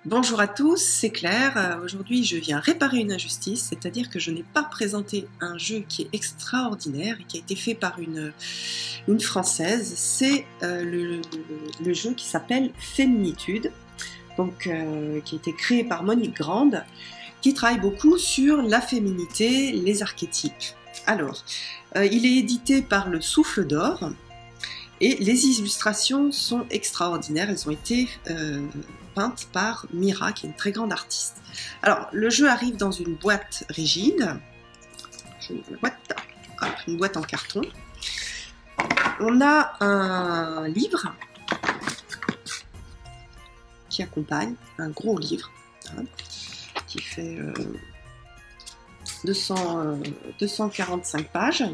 Bonjour à tous, c'est Claire. Aujourd'hui, je viens réparer une injustice, c'est-à-dire que je n'ai pas présenté un jeu qui est extraordinaire et qui a été fait par une Française. C'est le jeu qui s'appelle Féminitude, donc, qui a été créé par Monique Grande, qui travaille beaucoup sur la féminité, les archétypes. Alors, il est édité par le Souffle d'Or. Et les illustrations sont extraordinaires, elles ont été peintes par Mira, qui est une très grande artiste. Alors, le jeu arrive dans une boîte rigide, une boîte en carton. On a un livre qui accompagne, un gros livre, qui fait 245 pages.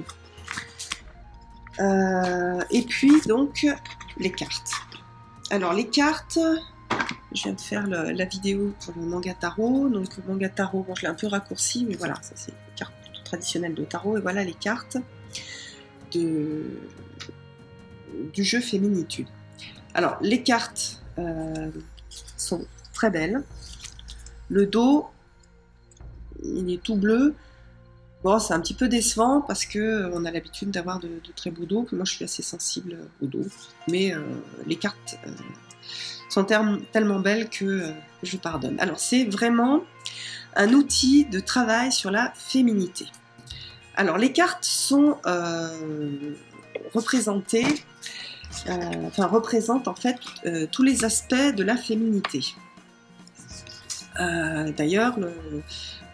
Et puis donc les cartes. Alors les cartes, je viens de faire la vidéo pour le manga tarot. Donc le manga tarot, bon, je l'ai un peu raccourci, mais voilà, ça c'est les cartes traditionnelles de tarot. Et voilà les cartes du jeu Féminitude. Alors les cartes sont très belles. Le dos, il est tout bleu. Bon, c'est un petit peu décevant parce qu'on a l'habitude d'avoir de très beaux dos, que moi je suis assez sensible au dos, mais les cartes sont tellement belles que je pardonne. Alors c'est vraiment un outil de travail sur la féminité. Alors les cartes sont représentent en fait tous les aspects de la féminité. D'ailleurs,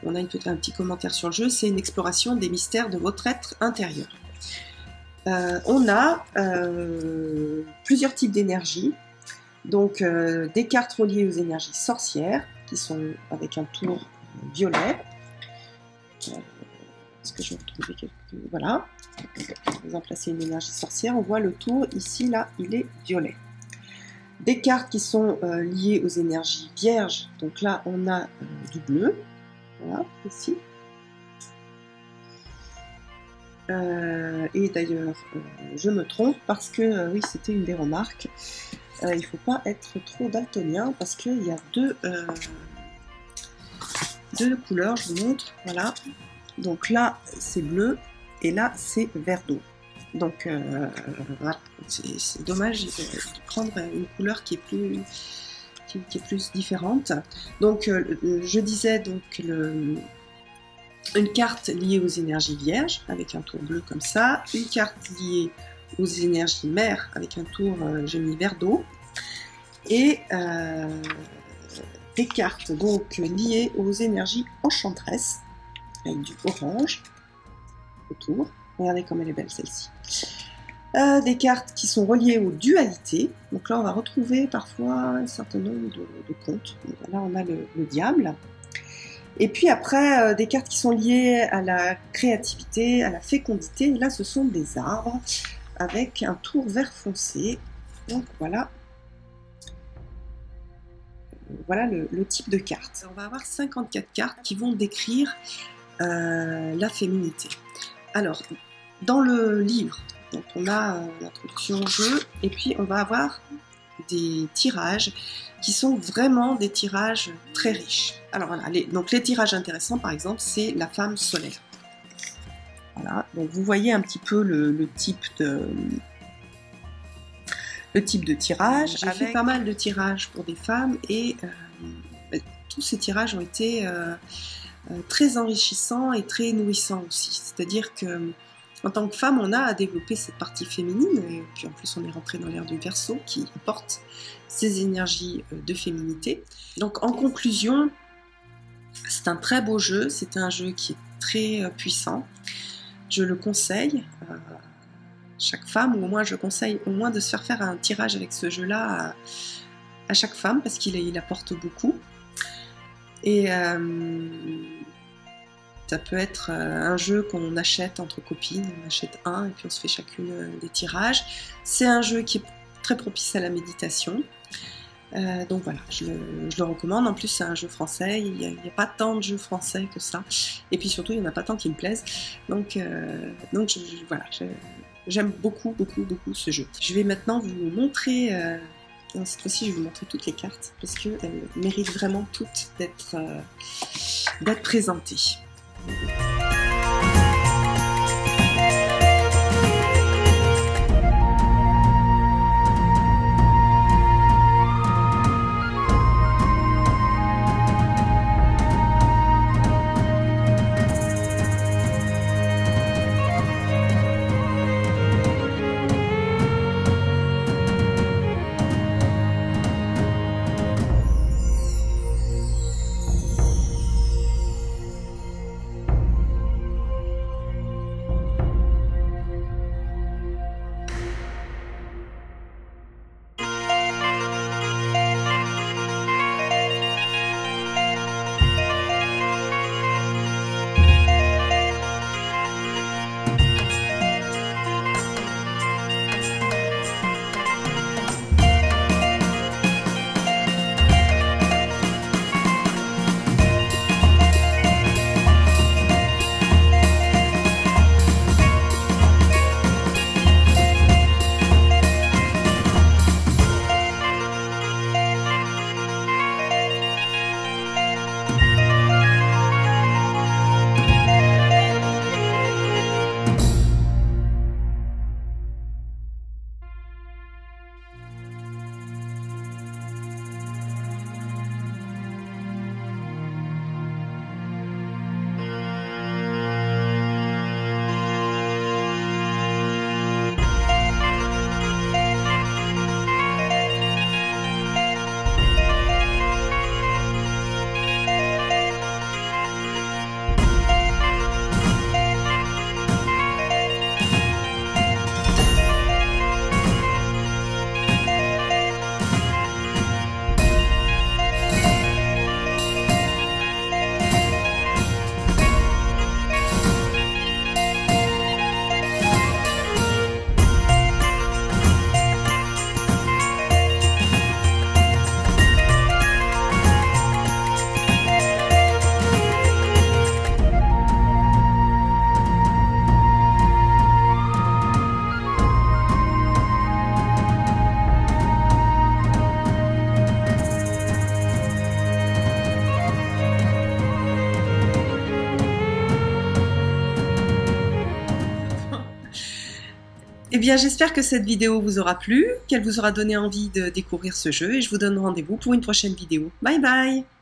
on a un petit commentaire sur le jeu, c'est une exploration des mystères de votre être intérieur. On a plusieurs types d'énergie, donc des cartes reliées aux énergies sorcières, qui sont avec un tour violet. Est-ce que je vais retrouver quelques... Voilà. Par exemple, là c'est une énergie sorcière, on voit le tour, ici, là, il est violet. Des cartes qui sont liées aux énergies vierges, donc là on a du bleu, voilà, ici. Et d'ailleurs, je me trompe parce que, oui, c'était une des remarques, il ne faut pas être trop daltonien parce qu'il y a deux couleurs, je vous montre, voilà. Donc là c'est bleu et là c'est vert d'eau. Donc voilà, c'est dommage de prendre une couleur qui est plus différente. Donc je disais donc une carte liée aux énergies vierges avec un tour bleu comme ça, une carte liée aux énergies mères avec un tour j'ai mis vert d'eau, et des cartes donc liées aux énergies enchanteresses avec du orange autour. Regardez comme elle est belle celle-ci. Des cartes qui sont reliées aux dualités. Donc là, on va retrouver parfois un certain nombre de contes. Donc là, on a le diable. Et puis après, des cartes qui sont liées à la créativité, à la fécondité. Et là, ce sont des arbres avec un tour vert foncé. Donc voilà. Voilà le type de carte. On va avoir 54 cartes qui vont décrire la féminité. Alors, dans le livre, donc on a l'introduction au jeu, et puis on va avoir des tirages qui sont vraiment des tirages très riches. Alors voilà, donc les tirages intéressants par exemple, c'est la femme solaire. Voilà, donc vous voyez un petit peu le type de tirage. J'ai fait pas mal de tirages pour des femmes et tous ces tirages ont été très enrichissants et très nourrissants aussi. C'est-à-dire que en tant que femme, on a à développer cette partie féminine, et puis en plus on est rentré dans l'ère du Verseau qui porte ces énergies de féminité. Donc en conclusion, c'est un très beau jeu, c'est un jeu qui est très puissant. Je le conseille à chaque femme, ou au moins je conseille au moins de se faire un tirage avec ce jeu-là à chaque femme, parce qu'il apporte beaucoup. Et ça peut être un jeu qu'on achète entre copines, on achète un et puis on se fait chacune des tirages. C'est un jeu qui est très propice à la méditation. Donc voilà, je le recommande. En plus, c'est un jeu français, il n'y a pas tant de jeux français que ça. Et puis surtout, il n'y en a pas tant qui me plaisent. Donc voilà, j'aime beaucoup ce jeu. Je vais maintenant vous montrer Cette fois-ci, je vais vous montrer toutes les cartes parce qu'elles méritent vraiment toutes d'être présentées. Eh bien, j'espère que cette vidéo vous aura plu, qu'elle vous aura donné envie de découvrir ce jeu et je vous donne rendez-vous pour une prochaine vidéo. Bye bye!